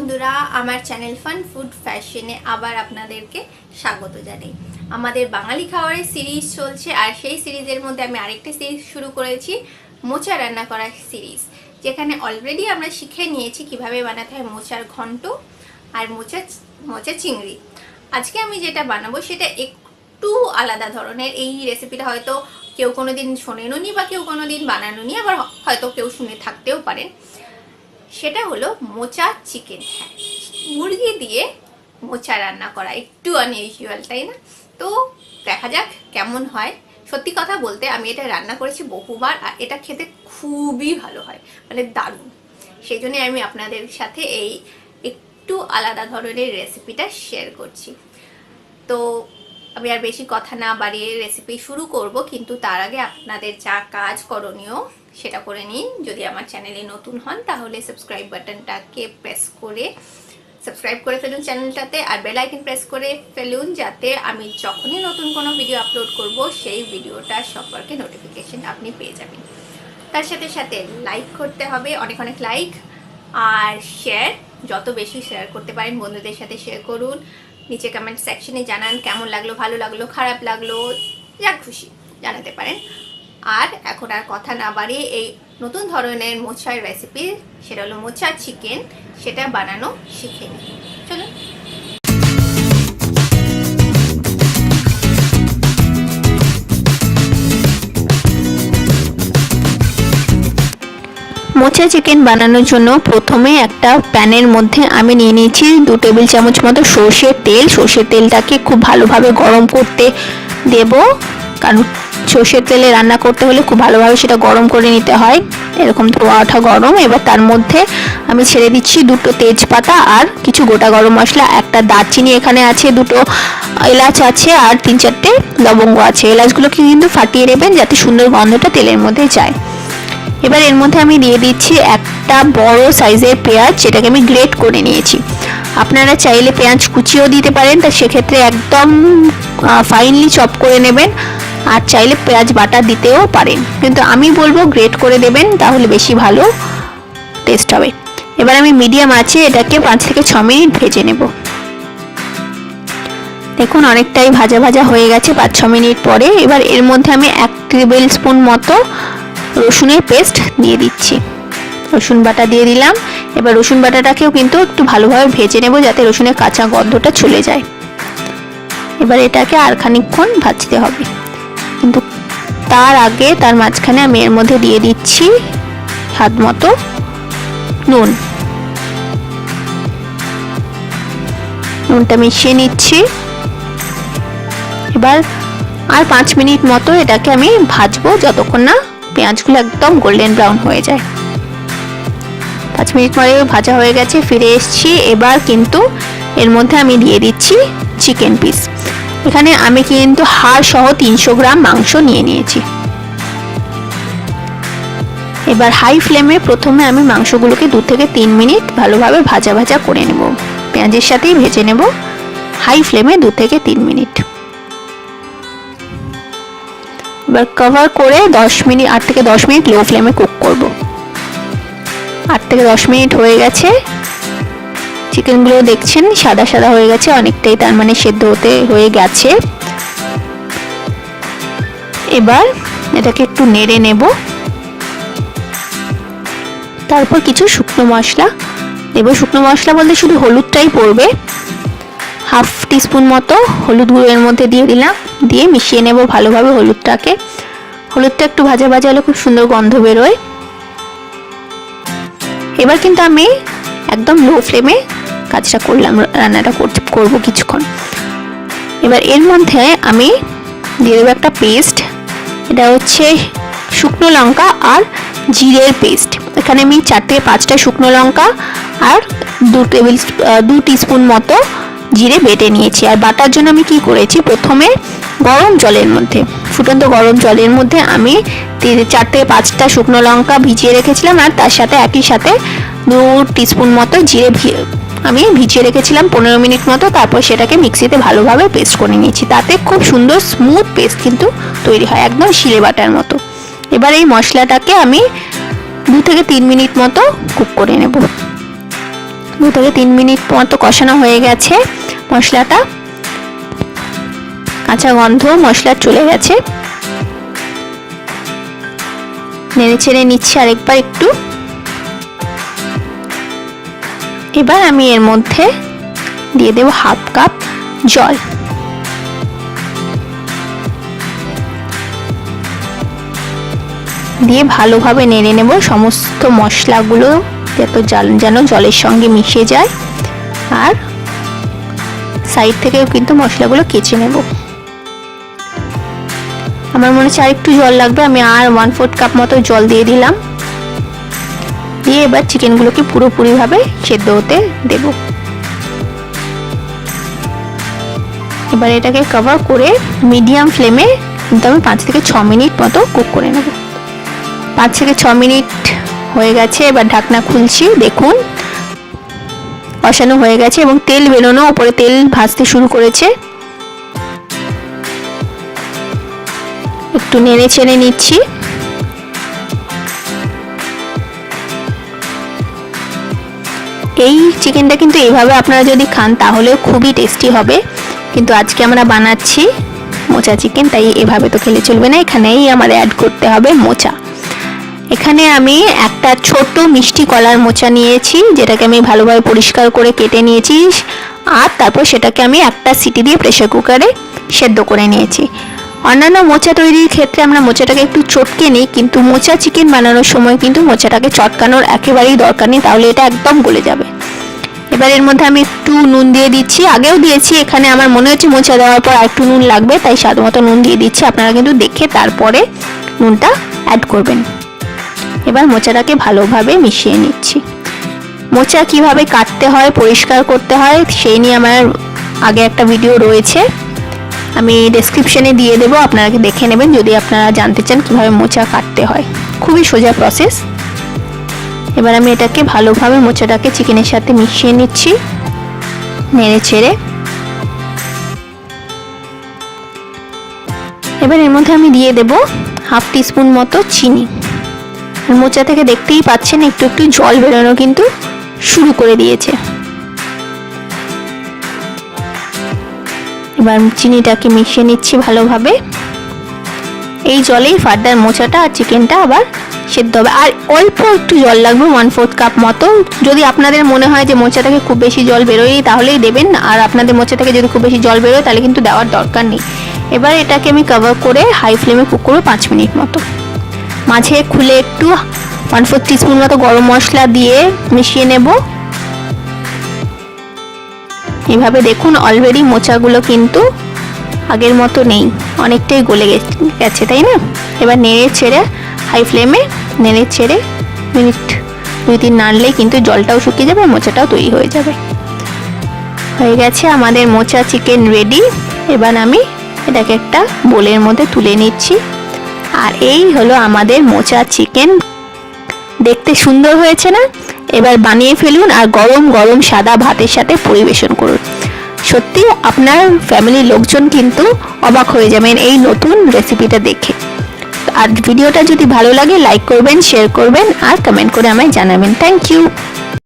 বন্ধুরা, আমার channel fun food ফ্যাশনে আবার আপনাদেরকে স্বাগত জানাই। আমাদের বাঙালি খাবারের সিরিজ চলছে, আর সেই সিরিজের মধ্যে আমি আরেকটা সিরিজ শুরু করেছি, মোচা রান্না করার সিরিজ, যেখানে অলরেডি আমরা শিখে নিয়েছি কিভাবে বানাতে হয় মোচার ঘন্ট আর মোচা চিংড়ি। আজকে আমি যেটা বানাবো সেটা একটু আলাদা ধরনের। এই রেসিপিটা হয়তো কেউ কোনোদিন শোনেননি বা কেউ কোনোদিন বানানোনি, আবার হয়তো কেউ শুনে থাকতেও পারেন। সেটা হলো মোচা চিকেন। হ্যাঁ, মুরগি দিয়ে মোচা রান্না করা একটু আনইউজুয়াল, তাই না? তো দেখা যাক কেমন হয়। সত্যি কথা বলতে আমি এটা রান্না করেছি বহুবার, আর এটা খেতে খুবই ভালো হয়, মানে দারুণ। সেই জন্য আমি আপনাদের সাথে এই একটু আলাদা ধরনের রেসিপিটা শেয়ার করছি। তো আমি আর বেশি কথা না বাড়িয়ে রেসিপি শুরু করব, কিন্তু তার আগে আপনাদের যা কাজ করণীয় সেটা করে নিন। যদি আমার চ্যানেলে নতুন হন তাহলে সাবস্ক্রাইব বাটনটাকে প্রেস করে সাবস্ক্রাইব করে ফেলুন চ্যানেলটাতে, আর বেল আইকন প্রেস করে ফেলুন, যাতে আমি যখনই নতুন কোনো ভিডিও আপলোড করব সেই ভিডিওটা সম্পর্কে নোটিফিকেশন আপনি পেয়ে যাবেন। তার সাথে সাথে লাইক করতে হবে, অনেক অনেক লাইক, আর শেয়ার, যত বেশি শেয়ার করতে পারেন বন্ধুদের সাথে শেয়ার করুন। নিচে কমেন্ট সেকশনে জানান কেমন লাগলো, ভালো লাগলো, খারাপ লাগলো, যা খুশি জানাতে পারেন। আর এখন আর কথা না বাড়িয়ে এই নতুন ধরনের মোচার রেসিপি, সেটা হলো মোচা চিকেন, সেটা বানানো শিখে নিই। চলুন। মোচা চিকেন বানানোর জন্য প্রথমে একটা প্যানের মধ্যে আমি নিয়ে নিয়েছি 2 টেবিল চামচ মতো সর্ষের তেল। সর্ষের তেলটাকে খুব ভালোভাবে গরম করতে দেব, কারণ সর্ষের তেলে রান্না করতে হলে খুব ভালোভাবে সেটা গরম করে নিতে হয়। এরকম ধোয়া ওঠা গরম। এবার তার মধ্যে আমি ছেড়ে দিচ্ছি 2টো তেজপাতা আর কিছু গোটা গরম মশলা, একটা দারচিনি এখানে আছে, 2টো এলাচ আছে, আর 3-4টে লবঙ্গ আছে। এলাচগুলোকে কিন্তু ফাটিয়ে নেবেন যাতে সুন্দর গন্ধটা তেলের মধ্যে যায়। এবার এর মধ্যে আমি দিয়ে দিচ্ছি একটা বড় সাইজের পেঁয়াজ, যেটাকে আমি গ্রেট করে নিয়েছি। আপনারা চাইলে পেঁয়াজ কুচিও দিতে পারেন, তা সেক্ষেত্রে একদম ফাইনলি চপ করে নেবেন, আর চাইলে পেঁয়াজ বাটা দিতেও পারেন, কিন্তু আমি বলবো গ্রেট করে দেবেন, তাহলে বেশি ভালো টেস্ট হবে। এবার আমি মিডিয়াম আঁচে এটাকে 5 থেকে 6 মিনিট ভেজে নেব। দেখুন অনেকটাই ভাজা ভাজা হয়ে গেছে 5-6 মিনিট পরে। এবার এর মধ্যে আমি 1 টেবিল স্পুন মতো রসুনের পেস্ট দিয়ে দিচ্ছি, রসুন বাটা দিয়ে দিলাম। এবার রসুন বাটাটাকেও কিন্তু একটু ভালোভাবে ভেজে নেব, যাতে রসুনের কাঁচা গন্ধটা চলে যায়। এবার এটাকে আর খানিকক্ষণ ভাজতে হবে, কিন্তু তার আগে তার মাঝখানে আমি এর মধ্যে দিয়ে দিচ্ছি স্বাদ মতো নুন। নুনটা মিশিয়ে নিচ্ছি। এবার আর 5 মিনিট মতো এটাকে আমি ভাজবো, যতক্ষণ না পেঁয়াজগুলো একদম গোল্ডেন ব্রাউন হয়ে যায়। 5 মিনিট পরে ভাজা হয়ে গেছে, ফিরে এসেছি। এবার কিন্তু এর মধ্যে আমি দিয়ে দিচ্ছি চিকেন পিস। এখানে আমি কিন্তু হাড় সহ 300 গ্রাম মাংস নিয়ে নিয়েছি। এবার হাই ফ্লেমে প্রথমে আমি মাংসগুলোকে 2 থেকে 3 মিনিট ভালোভাবে ভাজা ভাজা করে নেব, পেঁয়াজের সাথেই ভেজে নেব হাই ফ্লেমে 2 থেকে 3 মিনিট। এবার কভার করে 8 থেকে 10 মিনিট লো ফ্লেমে কুক করব। 8 থেকে 10 মিনিট হয়ে গেছে। চিকেনগুলো দেখছেন সাদা সাদা হয়ে গেছে অনেকটাই, তার মানে সেদ্ধ হতে হয়ে গেছে। এবার এটাকে একটু নেড়ে নেব। তারপর কিছু শুকনো মশলা দেব। শুকনো মশলা বলতে শুধু হলুদটাই পড়বে, 1/2 টিস্পুন মতো হলুদ গুঁড়ো এর মধ্যে দিয়ে দিলাম, দিয়ে মিশিয়ে নেব ভালোভাবে হলুদটাকে। হলুদটা একটু ভাজা ভাজা হলে খুব সুন্দর গন্ধ বেরোয়। এবার কিন্তু আমি একদম লো ফ্লেমে কাজটা করলাম, রান্নাটা করব কিছুক্ষণ। এবার এর মধ্যে আমি দিয়ে দেবো একটা পেস্ট, এটা হচ্ছে শুকনো লঙ্কা আর জিরের পেস্ট। এখানে আমি 4 থেকে 5টা শুকনো লঙ্কা আর 2 টিস্পুন মতো জিরে বেটে নিয়েছি। আর বাটার জন্য আমি কি করেছি, প্রথমে গরম জলের মধ্যে, ফুটন্ত গরম জলের মধ্যে আমি 4 থেকে 5টা শুকনো লঙ্কা ভিজিয়ে রেখেছিলাম, আর তার সাথে একই সাথে 2 টিস্পুন মতো জিরে আমি ভিজিয়ে রেখেছিলাম 15 মিনিট মতো। তারপর সেটাকে মিক্সিতে ভালোভাবে পেস্ট করে নিয়েছি, তাতে খুব সুন্দর স্মুথ পেস্ট কিন্তু তৈরি হয়, একদম শিলে বাটার মতো। এবার এই মশলাটাকে আমি 2 থেকে 3 মিনিট মতো কুক করে নেব। 2 থেকে 3 মিনিট মতো কষানো হয়ে গেছে। মশলাটা কাঁচা গন্ধ মশলার চলে গেছে। নেড়ে চেড়ে নিচ্ছি আরেকবার একটু। এবার আমি এর মধ্যে দিয়ে দেব 1/2 কাপ জল। দিয়ে ভালোভাবে নেড়ে নেব সমস্ত মশলাগুলো যেন জলের সঙ্গে মিশে যায়। আর সাইড থেকেও কিন্তু মশলাগুলো কেচে নেব। আমার মনে হচ্ছে আর একটু জল লাগবে, আমি আর 1/4 কাপ মতো জল দিয়ে দিলাম। দিয়ে এবার চিকেনগুলোকে পুরোপুরিভাবে সেদ্ধ হতে দেব। এবার এটাকে কভার করে মিডিয়াম ফ্লেমে কিন্তু আমি 5 থেকে 6 মিনিট মতো কুক করে নেব। 5 থেকে 6 মিনিট হয়ে গেছে। এবার ঢাকনা খুলছি, দেখুন কষানো হয়ে গেছে এবং তেল বেরোনো, উপরে তেল ভাসতে শুরু করেছে। একটু নেড়ে চেড়ে নিচ্ছি। এই চিকেনটা কিন্তু এইভাবে আপনারা যদি খান তাহলে খুবই টেস্টি হবে, কিন্তু আজকে আমরা বানাচ্ছি মোচা চিকেন, তাই এভাবে তো খেলে চলবে না। এখানেই আমাদের অ্যাড করতে হবে মোচা। এখানে আমি একটা ছোট মিষ্টি কলার মোচা নিয়েছি, যেটাকে আমি ভালোভাবে পরিষ্কার করে কেটে নিয়েছি। আর তারপর সেটাকে আমি একটা সিটি দিয়ে প্রেসার কুকারে সেদ্ধ করে নিয়েছি। অন্যান্য মোচা তৈরির ক্ষেত্রে আমরা মোচাটাকে একটু চটকে নিই, কিন্তু মোচা চিকেন বানানোর সময় কিন্তু মোচাটাকে চটকানোর একেবারেই দরকার নেই, তাহলে এটা একদম গলে যাবে। এবার এর মধ্যে আমি একটু নুন দিয়ে দিচ্ছি, আগেও দিয়েছি। এখানে আমার মনে হচ্ছে মোচা দেওয়ার পর আর একটু নুন লাগবে, তাই স্বাদ মতো নুন দিয়ে দিচ্ছি। আপনারা কিন্তু দেখে তারপরে নুনটা অ্যাড করবেন। এবার মোচাটাকে ভালোভাবে মিশিয়ে নিচ্ছি। মোচা কিভাবে কাটতে হয়, পরিষ্কার করতে হয় সেই নিয়ে আমার আগে একটা ভিডিও রয়েছে, আমি ডেসক্রিপশনে দিয়ে দেবো, আপনারা দেখে নেবেন যদি আপনারা জানতে চান কিভাবে মোচা কাটতে হয়। খুবই সোজা প্রসেস। এবার আমি এটাকে ভালোভাবে মোচাটাকে চিকেনের সাথে মিশিয়ে নিচ্ছি, নেড়ে ছেড়ে। এবার এর মধ্যে আমি দিয়ে দেব 1/2 টিস্পুন মতো চিনি। মোচা থেকে দেখতেই পাচ্ছেন একটু একটু জল বেরোনো কিন্তু শুরু করে দিয়েছে। এবার চিনিটাকে মিশিয়ে নিচ্ছি ভালোভাবে। এই জলেই ফার্দার মোচাটা আর চিকেনটা আবার সেদ্ধ হবে। আর অল্প একটু জল লাগবে, 1/4 কাপ মতো। যদি আপনাদের মনে হয় যে মোচা থেকে খুব বেশি জল বেরোয় তাহলেই দেবেন, আর আপনাদের মোচা থেকে যদি খুব বেশি জল বেরোয় তাহলে কিন্তু দেওয়ার দরকার নেই। এবার এটাকে আমি কভার করে হাই ফ্লেমে কুক করব 5 মিনিট মতো। মাঝে খুলে একটু 1/4 টিস্পুন মতো গরম মশলা দিয়ে মিশিয়ে নেব। এভাবে দেখুন অলরেডি মোচাগুলো কিন্তু আগের মতো নেই, অনেকটাই গলে গেছে, তাই না? এবার নেড়ে ছেড়ে হাই ফ্লেমে নেড়ে ছেড়ে মিনিট 2-3 নাড়লেই কিন্তু জলটাও শুকিয়ে যাবে, মোচাটাও তৈরি হয়ে যাবে। হয়ে গেছে আমাদের মোচা চিকেন রেডি। এবার আমি এটাকে একটা বোলের মধ্যে তুলে নিচ্ছি। আর এই হলো আমাদের মোচা চিকেন। দেখতে সুন্দর হয়েছে না? এবার বানিয়ে ফেলুন আর গরম গরম সাদা ভাতের সাথে পরিবেশন করুন। সত্যি আপনার ফ্যামিলির লোকজন কিন্তু অবাক হয়ে যাবেন এই নতুন রেসিপিটা দেখে। আর ভিডিওটা যদি ভালো লাগে লাইক করবেন, শেয়ার করবেন আর কমেন্ট করে আমায় জানাবেন। Thank you.